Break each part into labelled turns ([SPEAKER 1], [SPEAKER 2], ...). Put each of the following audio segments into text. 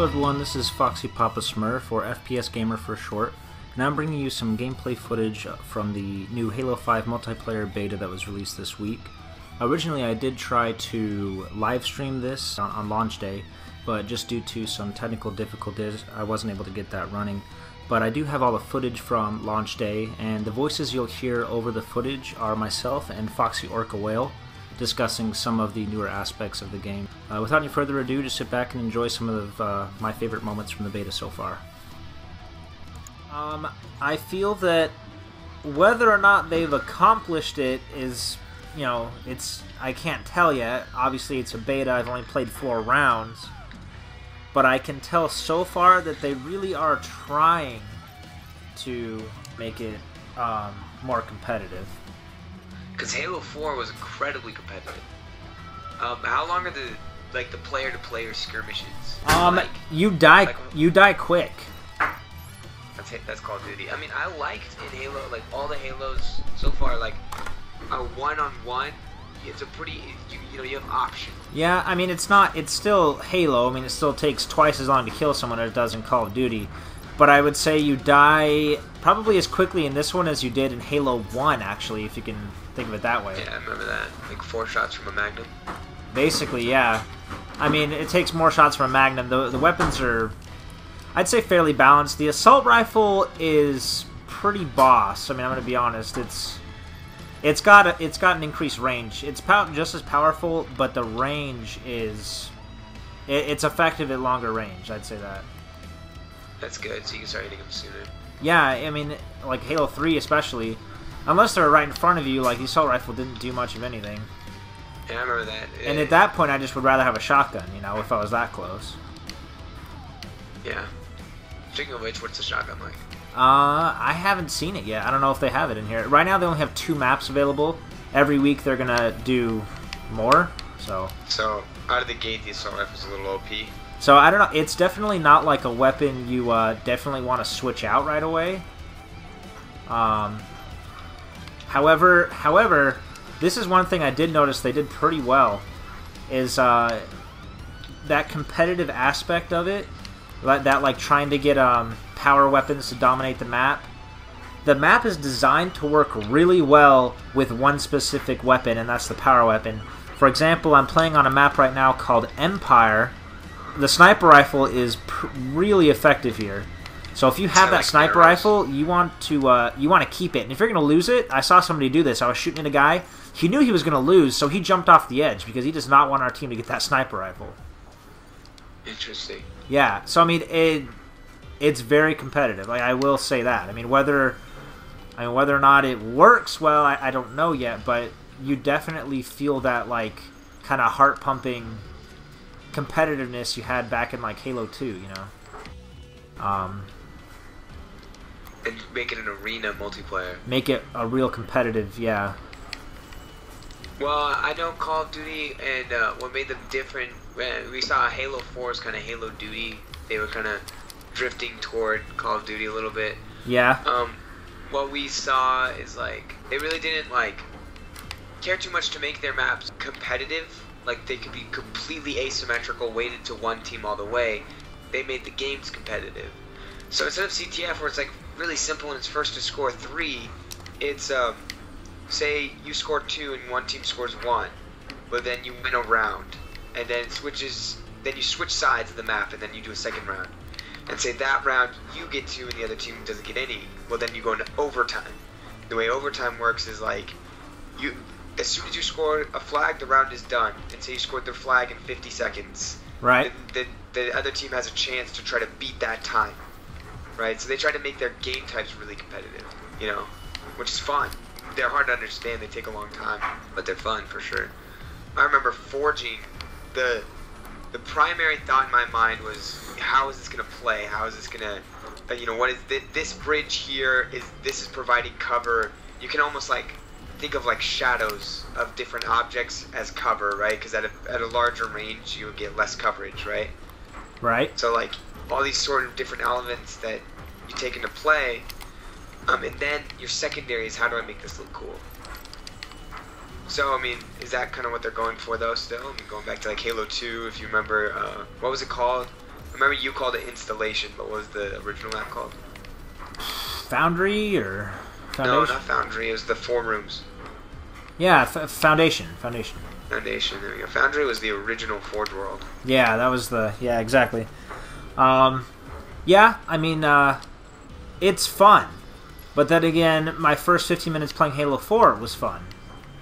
[SPEAKER 1] Hello everyone, this is Foxy Papa Smurf, or FPS Gamer for short, and I'm bringing you some gameplay footage from the new Halo 5 multiplayer beta that was released this week. Originally I did try to live stream this on launch day, but just due to some technical difficulties I wasn't able to get that running. But I do have all the footage from launch day, and the voices you'll hear over the footage are myself and Foxy Orca Whale, discussing some of the newer aspects of the game. Without any further ado, just sit back and enjoy some of my favorite moments from the beta so far. I feel that whether or not they've accomplished it is, I can't tell yet. Obviously it's a beta, I've only played 4 rounds, but I can tell so far that they really are trying to make it more competitive.
[SPEAKER 2] Because Halo 4 was incredibly competitive. How long are the player-to-player skirmishes?
[SPEAKER 1] You die quick.
[SPEAKER 2] That's Call of Duty. I mean, I liked in Halo, like all the Halos so far, like a one-on-one. It's a pretty, you have options.
[SPEAKER 1] Yeah, I mean, it's still Halo. I mean, it still takes twice as long to kill someone as it does in Call of Duty. But I would say you die probably as quickly in this one as you did in Halo 1, actually, if you can think of it that way.
[SPEAKER 2] Yeah, I remember that. Like 4 shots from a Magnum.
[SPEAKER 1] Basically, yeah. I mean, it takes more shots from a Magnum. The weapons are, I'd say, fairly balanced. The assault rifle is pretty boss. I mean, I'm going to be honest. It's got an increased range. It's just as powerful, but the range is... It's effective at longer range, I'd say that.
[SPEAKER 2] That's good, so you can start hitting them sooner.
[SPEAKER 1] Yeah, I mean, like Halo 3 especially, unless they're right in front of you, like the assault rifle didn't do much of anything.
[SPEAKER 2] Yeah, I remember that.
[SPEAKER 1] And at that point, I just would rather have a shotgun, if I was that close.
[SPEAKER 2] Yeah. Speaking of which, what's the shotgun like?
[SPEAKER 1] I haven't seen it yet. I don't know if they have it in here. Right now, they only have 2 maps available. Every week, they're gonna do more, so...
[SPEAKER 2] So, out of the gate, the assault rifle's a little OP.
[SPEAKER 1] So, I don't know. It's definitely not like a weapon you definitely want to switch out right away. However, this is one thing I did notice they did pretty well, is that competitive aspect of it, like trying to get power weapons to dominate the map. The map is designed to work really well with one specific weapon, and that's the power weapon. For example, I'm playing on a map right now called Empire. The sniper rifle is really effective here. So if you have that sniper rifle, you want to keep it. And if you're going to lose it, I saw somebody do this. I was shooting at a guy. He knew he was going to lose, so he jumped off the edge because he does not want our team to get that sniper rifle.
[SPEAKER 2] Interesting.
[SPEAKER 1] Yeah. So I mean, it's very competitive. Like, I will say that. I mean, whether or not it works well, I don't know yet. But you definitely feel that kind of heart pumping competitiveness you had back in Halo 2,
[SPEAKER 2] And make it an arena multiplayer.
[SPEAKER 1] Make it a real competitive, yeah.
[SPEAKER 2] Well, I know Call of Duty, and what made them different, we saw Halo 4's kind of Halo Duty. They were kind of drifting toward Call of Duty a little bit.
[SPEAKER 1] Yeah.
[SPEAKER 2] What we saw is they really didn't care too much to make their maps competitive. Like, they could be completely asymmetrical, weighted to one team all the way. They made the games competitive. So instead of CTF, where it's really simple and it's first to score 3, it's say you score 2 and one team scores 1, but then you win a round, and then then you switch sides of the map, and then you do a second round. And say that round you get 2 and the other team doesn't get any, well then you go into overtime. The way overtime works is as soon as you score a flag, the round is done. And say you scored the flag in 50 seconds.
[SPEAKER 1] Right.
[SPEAKER 2] The other team has a chance to try to beat that time. Right? So they try to make their game types really competitive, which is fun. They're hard to understand. They take a long time, but they're fun for sure. I remember forging. The primary thought in my mind was, how is this going to play? How is this going to, what is this bridge here? This is providing cover. You can almost think of shadows of different objects as cover, right? Because at a larger range, you would get less coverage, right?
[SPEAKER 1] Right.
[SPEAKER 2] So all these sort of different elements that you take into play, and then your secondary is, how do I make this look cool? So, I mean, is that kind of what they're going for, though, still? I mean, going back to, like, Halo 2, if you remember, what was it called? remember you called it installation, but what was the original map called?
[SPEAKER 1] Foundry or Foundation?
[SPEAKER 2] No, not Foundry. It was the form rooms.
[SPEAKER 1] Yeah, Foundation. Foundation.
[SPEAKER 2] Foundation. There we go. Foundry was the original Forge World.
[SPEAKER 1] Yeah, that was the... Yeah, exactly. Yeah, I mean, it's fun. But then again, my first 15 minutes playing Halo 4 was fun.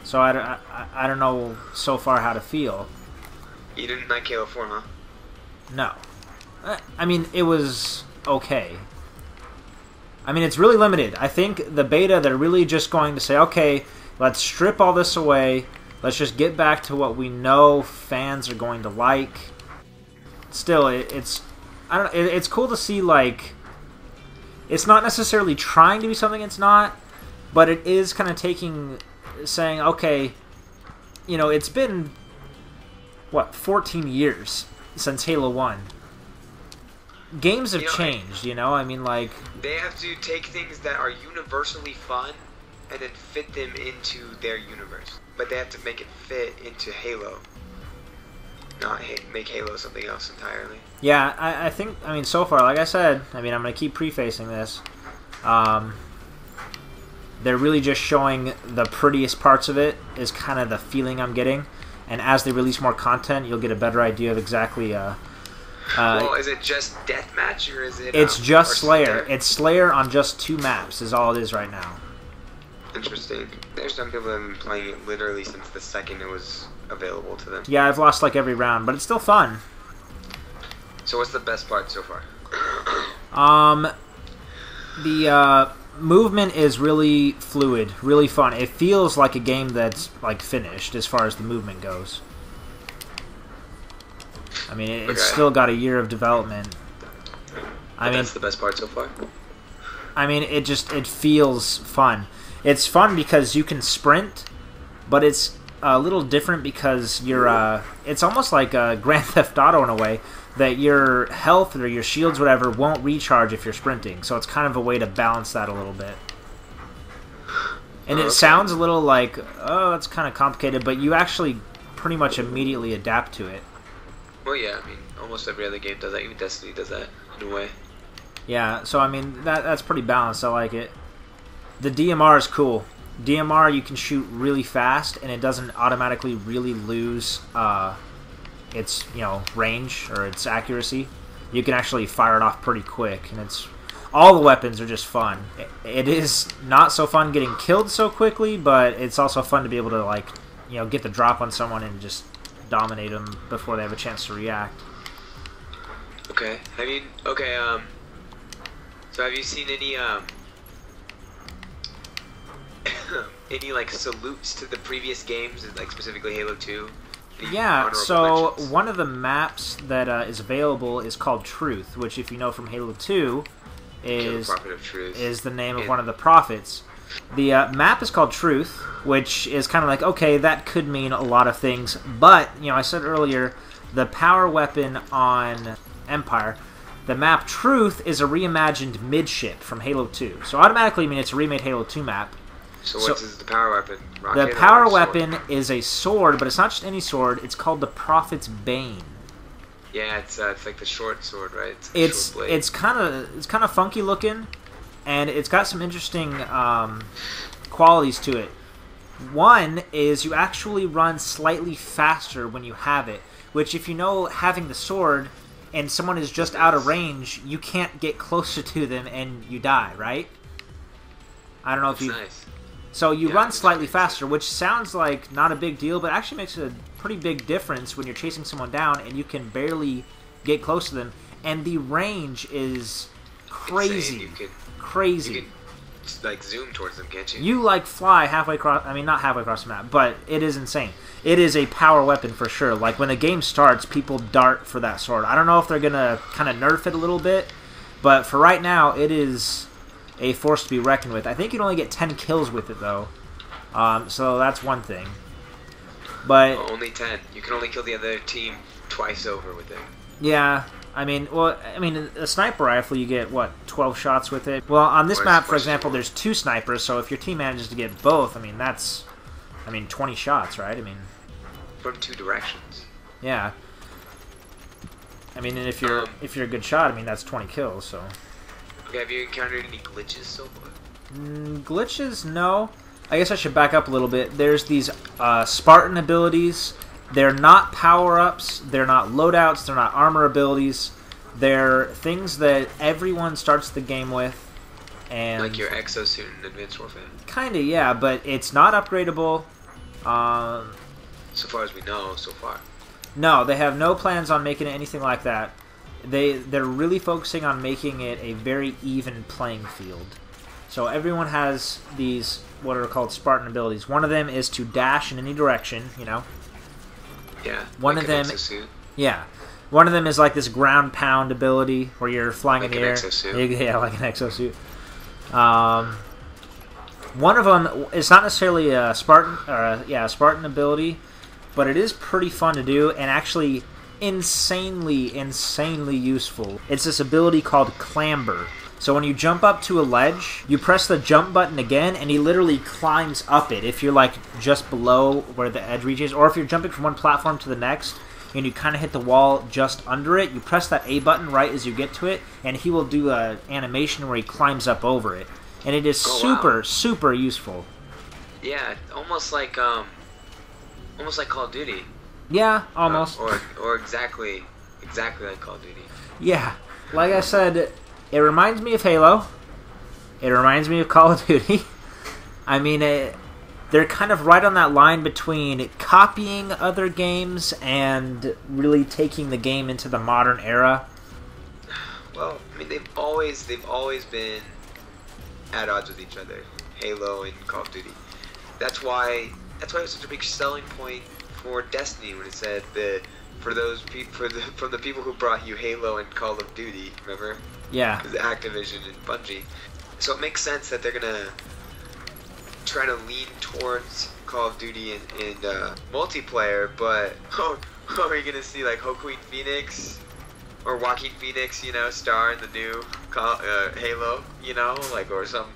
[SPEAKER 1] So I don't know so far how to feel.
[SPEAKER 2] You didn't like Halo 4, huh?
[SPEAKER 1] No. I mean, it was okay. I mean, it's really limited. I think the beta, they're really just going to say, okay, let's strip all this away. Let's just get back to what we know fans are going to like. Still, it's... I don't know, it's cool to see, like... It's not necessarily trying to be something it's not, but it is kind of saying, okay, you know, it's been, what, 14 years since Halo 1. Games have changed, you know? I mean, like...
[SPEAKER 2] They have to take things that are universally fun and then fit them into their universe. But they have to make it fit into Halo. Not make Halo something else entirely.
[SPEAKER 1] Yeah, I think, I mean, so far, like I said, I mean, I'm going to keep prefacing this. They're really just showing the prettiest parts of it, is kind of the feeling I'm getting. And as they release more content, you'll get a better idea of exactly...
[SPEAKER 2] well, is it just Deathmatch, or is it...
[SPEAKER 1] It's just Slayer. It's Slayer on just 2 maps, is all it is right now.
[SPEAKER 2] Interesting. There's some people that have been playing it literally since the second it was available to them.
[SPEAKER 1] Yeah, I've lost like every round, but it's still fun.
[SPEAKER 2] So what's the best part so far?
[SPEAKER 1] The movement is really fluid, really fun. It feels like a game that's like finished as far as the movement goes. I mean, it's still got a year of development. I mean,
[SPEAKER 2] that's the best part so far?
[SPEAKER 1] I mean, it feels fun. It's fun because you can sprint, but it's a little different because you're, it's almost like a Grand Theft Auto in a way, that your health or your shields, whatever, won't recharge if you're sprinting. So it's kind of a way to balance that a little bit. And it sounds a little like, oh, that's kind of complicated, but you actually pretty much immediately adapt to it.
[SPEAKER 2] Well, yeah, I mean, almost every other game does that. Even Destiny does that, in a way.
[SPEAKER 1] Yeah, so I mean, that's pretty balanced. I like it. The DMR is cool. DMR, you can shoot really fast, and it doesn't automatically really lose its, you know, range or its accuracy. You can actually fire it off pretty quick, and it's all the weapons are just fun. It is not so fun getting killed so quickly, but it's also fun to be able to, like, you know, get the drop on someone and just dominate them before they have a chance to react.
[SPEAKER 2] Okay. So have you seen any any like salutes to the previous games, like specifically Halo 2?
[SPEAKER 1] Yeah, so one of the maps that is available is called Truth, which, if you know from Halo 2, is the name of one of the prophets. The map is called Truth, which is kind of like, okay, that could mean a lot of things, but, you know, I said earlier, the power weapon on Empire, the map Truth is a reimagined midship from Halo 2. So automatically, I mean, it's a remade Halo 2 map.
[SPEAKER 2] So what is the power weapon? Rocket
[SPEAKER 1] the power weapon is a sword, but it's not just any sword. It's called the Prophet's Bane.
[SPEAKER 2] Yeah, it's like the short sword, right?
[SPEAKER 1] It's kind of funky looking, and it's got some interesting qualities to it. One is you actually run slightly faster when you have it, which, if you know, having the sword and someone is just out of range, you can't get closer to them and you die, right? I don't know if you...
[SPEAKER 2] Nice.
[SPEAKER 1] So you run slightly faster, which sounds like not a big deal, but actually makes a pretty big difference when you're chasing someone down and you can barely get close to them. And the range is crazy. Crazy.
[SPEAKER 2] You can, like, zoom towards them, can't you?
[SPEAKER 1] You, like, fly halfway across... I mean, not halfway across the map, but it is insane. It is a power weapon for sure. Like, when the game starts, people dart for that sword. I don't know if they're going to kind of nerf it a little bit, but for right now, it is a force to be reckoned with. I think you can only get 10 kills with it, though. So that's one thing. But
[SPEAKER 2] only 10. You can only kill the other team twice over with it.
[SPEAKER 1] Yeah, I mean, a sniper rifle, you get, what, 12 shots with it? Well, on this map, for example, there's 2 snipers, so if your team manages to get both, I mean, that's, 20 shots, right? I mean...
[SPEAKER 2] From 2 directions.
[SPEAKER 1] Yeah. I mean, and if you're a good shot, I mean that's 20 kills. So.
[SPEAKER 2] Okay, have you encountered any glitches so far?
[SPEAKER 1] Glitches, no. I guess I should back up a little bit. There's these Spartan abilities. They're not power-ups. They're not loadouts. They're not armor abilities. They're things that everyone starts the game with. And
[SPEAKER 2] like your exosuit in Advanced Warfare?
[SPEAKER 1] Kinda, yeah, but it's not upgradable.
[SPEAKER 2] So far as we know, so far.
[SPEAKER 1] No, they have no plans on making it anything like that. They're really focusing on making it a very even playing field. So everyone has these, what are called Spartan abilities. One of them is to dash in any direction, you know.
[SPEAKER 2] Yeah,
[SPEAKER 1] One
[SPEAKER 2] like
[SPEAKER 1] of them,
[SPEAKER 2] exosuit.
[SPEAKER 1] Yeah. One of them is like this ground pound ability where you're flying
[SPEAKER 2] like
[SPEAKER 1] in the air.
[SPEAKER 2] Exosuit.
[SPEAKER 1] Yeah, like an exosuit. One of them is not necessarily a Spartan, a Spartan ability, but it is pretty fun to do and actually insanely useful. It's this ability called Clamber. So when you jump up to a ledge, you press the jump button again, and he literally climbs up it if you're like just below where the edge reaches, or if you're jumping from one platform to the next, and you kind of hit the wall just under it, you press that A button right as you get to it, and he will do an animation where he climbs up over it. And it is super useful.
[SPEAKER 2] Yeah, almost like Call of Duty.
[SPEAKER 1] Yeah, almost.
[SPEAKER 2] Or exactly like Call of Duty.
[SPEAKER 1] Yeah, like I said, it reminds me of Halo. It reminds me of Call of Duty. I mean, they're kind of right on that line between copying other games and really taking the game into the modern era.
[SPEAKER 2] Well, I mean, they've always been at odds with each other, Halo and Call of Duty. That's why it was such a big selling point for Destiny when it said that from the people who brought you Halo and Call of Duty, remember?
[SPEAKER 1] Yeah.
[SPEAKER 2] Activision and Bungie. So it makes sense that they're gonna try to lean towards Call of Duty and multiplayer, but are you gonna see like Joaquin Phoenix or Joaquin Phoenix, you know, star in the new Halo, you know, like, or some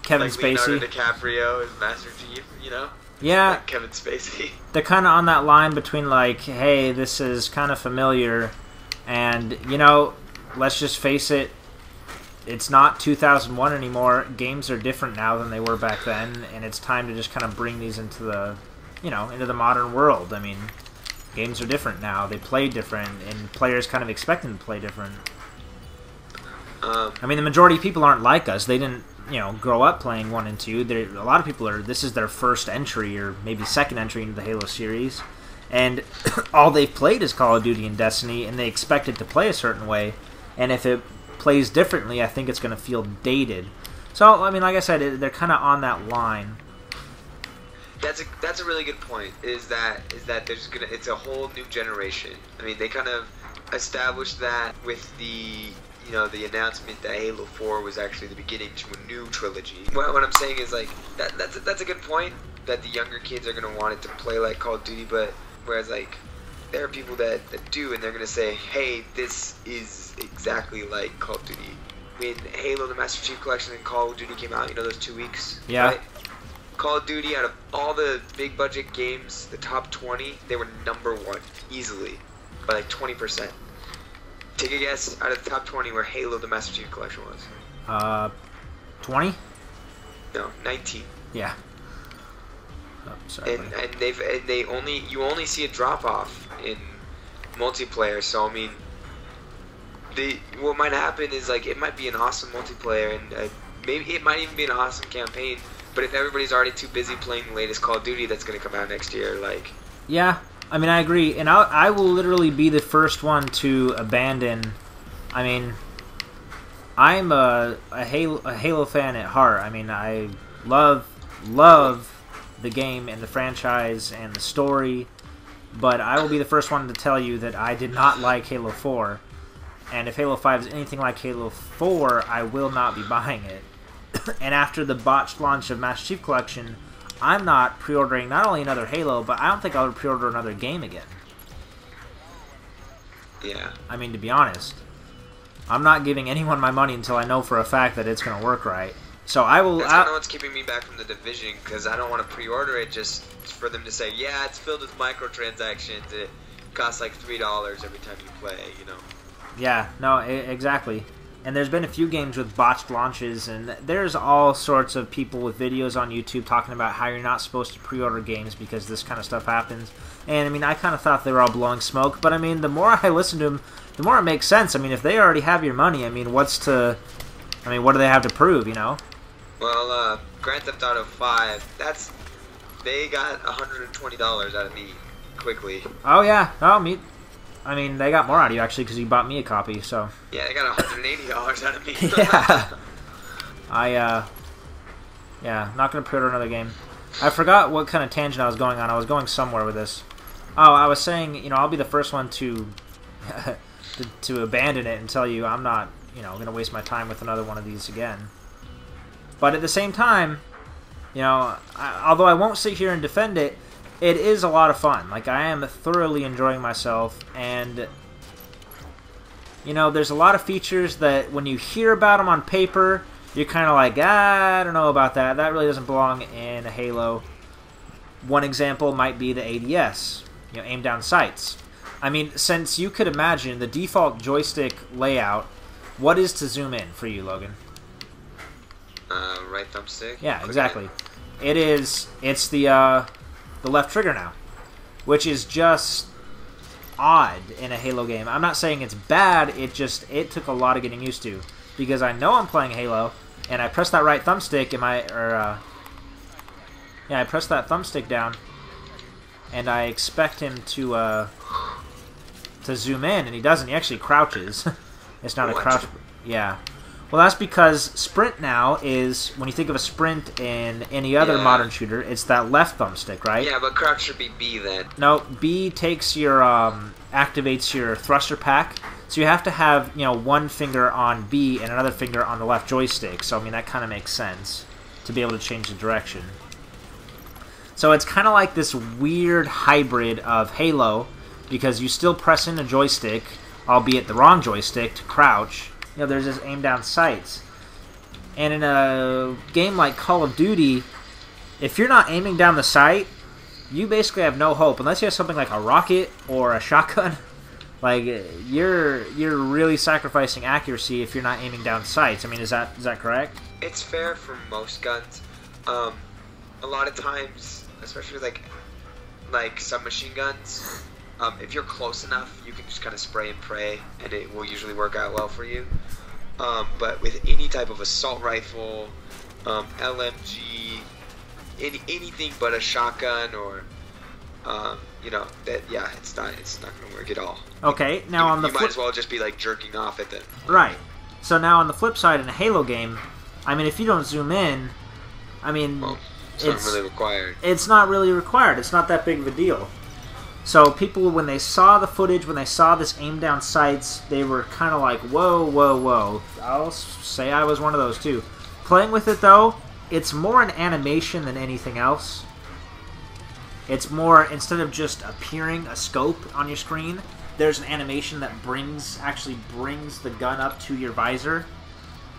[SPEAKER 1] Kevin
[SPEAKER 2] like
[SPEAKER 1] Spacey,
[SPEAKER 2] Leonardo DiCaprio as Master Chief, you know?
[SPEAKER 1] Yeah,
[SPEAKER 2] like Kevin Spacey.
[SPEAKER 1] They're kind of on that line between like, hey, this is kind of familiar, and you know, let's just face it, it's not 2001 anymore. Games are different now than they were back then, and it's time to just kind of bring these into the, into the modern world. I mean, games are different now. They play different, and players kind of expect them to play different. I mean, the majority of people aren't like us. They didn't, grow up playing 1 and 2. A lot of people this is their first entry or maybe second entry into the Halo series, and all they've played is Call of Duty and Destiny, and they expect it to play a certain way, and if it plays differently, I think it's going to feel dated. So, I mean, like I said, they're kind of on that line.
[SPEAKER 2] That's a really good point. Is that it's a whole new generation. I mean, they kind of established that with the the announcement that Halo 4 was actually the beginning to a new trilogy. What I'm saying is like that's a good point, that the younger kids are gonna want it to play like Call of Duty, but whereas like there are people that do, and they're gonna say, hey, this is exactly like Call of Duty. When Halo the Master Chief Collection and Call of Duty came out, those 2 weeks,
[SPEAKER 1] yeah.
[SPEAKER 2] Right? Call of Duty, out of all the big budget games, the top 20, they were #1 easily by like 20%. Take a guess out of the top 20 where Halo the Master Chief Collection was.
[SPEAKER 1] 20?
[SPEAKER 2] No, 19.
[SPEAKER 1] Yeah. Oh, sorry.
[SPEAKER 2] And you only see a drop off in multiplayer. So I mean, what might happen is like it might be an awesome multiplayer, and maybe it might even be an awesome campaign. But if everybody's already too busy playing the latest Call of Duty that's going to come out next year, like...
[SPEAKER 1] Yeah, I mean, I agree. And I will literally be the first one to abandon... I mean, I'm a Halo fan at heart. I mean, I love the game and the franchise and the story. But I will be the first one to tell you that I did not like Halo 4. And if Halo 5 is anything like Halo 4, I will not be buying it. And after the botched launch of Master Chief Collection, I'm not pre-ordering not only another Halo, but I don't think I would pre-order another game again.
[SPEAKER 2] Yeah.
[SPEAKER 1] I mean, to be honest, I'm not giving anyone my money until I know for a fact that it's going to work right. So I will...
[SPEAKER 2] That's kind of what's keeping me back from the Division, because I don't want to pre-order it just for them to say, yeah, it's filled with microtransactions. costs like $3 every time you play, you know.
[SPEAKER 1] Yeah, no, exactly. And there's been a few games with botched launches, and there's all sorts of people with videos on YouTube talking about how you're not supposed to pre-order games because this kind of stuff happens. And, I mean, I kind of thought they were all blowing smoke, but, I mean, the more I listen to them, the more it makes sense. I mean, if they already have your money, I mean, what do they have to prove, you know?
[SPEAKER 2] Well, Grand Theft Auto 5, they got $120 out of me quickly.
[SPEAKER 1] Oh, yeah. Oh, I mean, they got more out of you, actually, because you bought me a copy, so...
[SPEAKER 2] Yeah, they got $180 out of me.
[SPEAKER 1] Yeah. Yeah, not going to pre-order another game. I forgot what kind of tangent I was going on. I was going somewhere with this. Oh, I was saying, you know, I'll be the first one to to abandon it and tell you I'm not, you know, going to waste my time with another one of these again. But at the same time, you know, although I won't sit here and defend it, it is a lot of fun. Like, I am thoroughly enjoying myself, and, you know, there's a lot of features that when you hear about them on paper, you're kind of like, I don't know about that. That really doesn't belong in a Halo. One example might be the ADS, you know, aim down sights. I mean, since you could imagine the default joystick layout, what is to zoom in for you, Logan?
[SPEAKER 2] Right thumbstick.
[SPEAKER 1] Yeah, exactly. It's the left trigger now, which is just odd in a Halo game. I'm not saying it's bad, it took a lot of getting used to, because I know I'm playing Halo, and I press that right thumbstick, I press that thumbstick down, and I expect him to zoom in, and he doesn't. He actually crouches. It's not a crouch. Yeah. Well, that's because sprint now is, when you think of a sprint in any other modern shooter, it's that left thumbstick, right?
[SPEAKER 2] Yeah, but crouch should be B then.
[SPEAKER 1] No, B takes your, activates your thruster pack. So you have to have, you know, one finger on B and another finger on the left joystick. So, I mean, that kind of makes sense to be able to change the direction. So it's kind of like this weird hybrid of Halo, because you still press in a joystick, albeit the wrong joystick, to crouch. You know, there's this aim down sights. And in a game like Call of Duty, if you're not aiming down the sight, you basically have no hope. Unless you have something like a rocket or a shotgun, like, you're really sacrificing accuracy if you're not aiming down sights. I mean, is that correct?
[SPEAKER 2] It's fair for most guns. A lot of times, especially like submachine guns, if you're close enough, you can just kind of spray and pray, and it will usually work out well for you. But with any type of assault rifle, LMG, anything but a shotgun, or you know, that, yeah, it's not gonna work at all.
[SPEAKER 1] Okay, now on the
[SPEAKER 2] you might as well just be like jerking off at them.
[SPEAKER 1] Right. So now on the flip side, in a Halo game, I mean, if you don't zoom in, I mean,
[SPEAKER 2] well, it's not really required.
[SPEAKER 1] It's not really required. It's not that big of a deal. So people, when they saw the footage, when they saw this aim down sights, they were kind of like, whoa, whoa, whoa. I'll say I was one of those too. Playing with it, though, it's more an animation than anything else. It's more, instead of just appearing a scope on your screen, there's an animation that actually brings the gun up to your visor.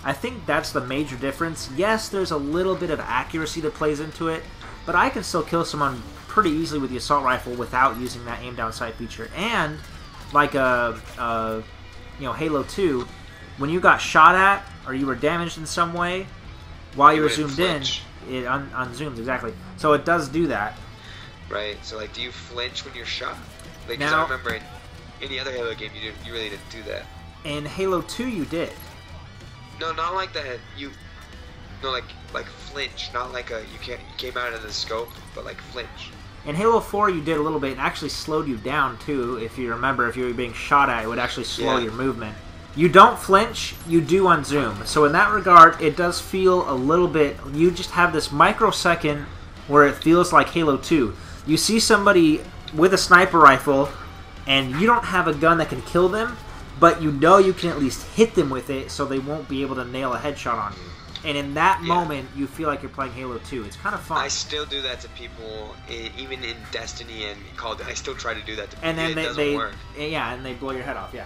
[SPEAKER 1] I think that's the major difference. Yes, there's a little bit of accuracy that plays into it, but I can still kill someone pretty easily with the assault rifle without using that aim down sight feature. And like you know, Halo 2, when you got shot at or you were damaged in some way while you were zoomed in, it unzooms, exactly. So it does do that.
[SPEAKER 2] Right. So, like, do you flinch when you're shot? Like, because I remember in any other Halo game, you really didn't do that.
[SPEAKER 1] In Halo 2, you did.
[SPEAKER 2] No, not like that. No, like flinch, not like you came out of the scope, but like flinch.
[SPEAKER 1] In Halo 4, you did a little bit, and actually slowed you down too. If you remember, if you were being shot at, it would actually slow your movement. You don't flinch, you do unzoom. So in that regard, it does feel a little bit. You just have this microsecond where it feels like Halo 2. You see somebody with a sniper rifle, and you don't have a gun that can kill them, but you know you can at least hit them with it, so they won't be able to nail a headshot on you. And in that moment, you feel like you're playing Halo 2. It's kind of fun.
[SPEAKER 2] I still do that to people, even in Destiny and Call of Duty. I still try to do that to people.
[SPEAKER 1] And then
[SPEAKER 2] it doesn't work.
[SPEAKER 1] Yeah, and they blow your head off, yeah.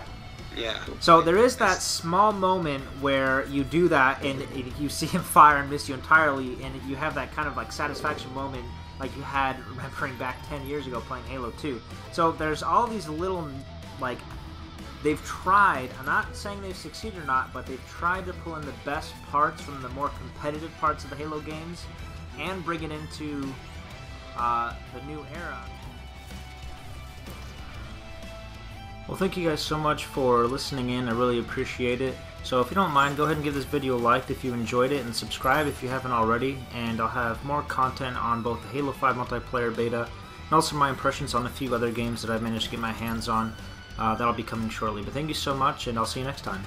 [SPEAKER 2] Yeah.
[SPEAKER 1] So there is that small moment where you do that and you see him fire and miss you entirely, and you have that kind of like satisfaction moment like you had remembering back 10 years ago playing Halo 2. So there's all these little, like, they've tried, I'm not saying they've succeeded or not, but they've tried to pull in the best parts from the more competitive parts of the Halo games and bring it into the new era. Well, thank you guys so much for listening in. I really appreciate it. So if you don't mind, go ahead and give this video a like if you enjoyed it, and subscribe if you haven't already. And I'll have more content on both the Halo 5 multiplayer beta and also my impressions on a few other games that I've managed to get my hands on. That'll be coming shortly. But thank you so much, and I'll see you next time.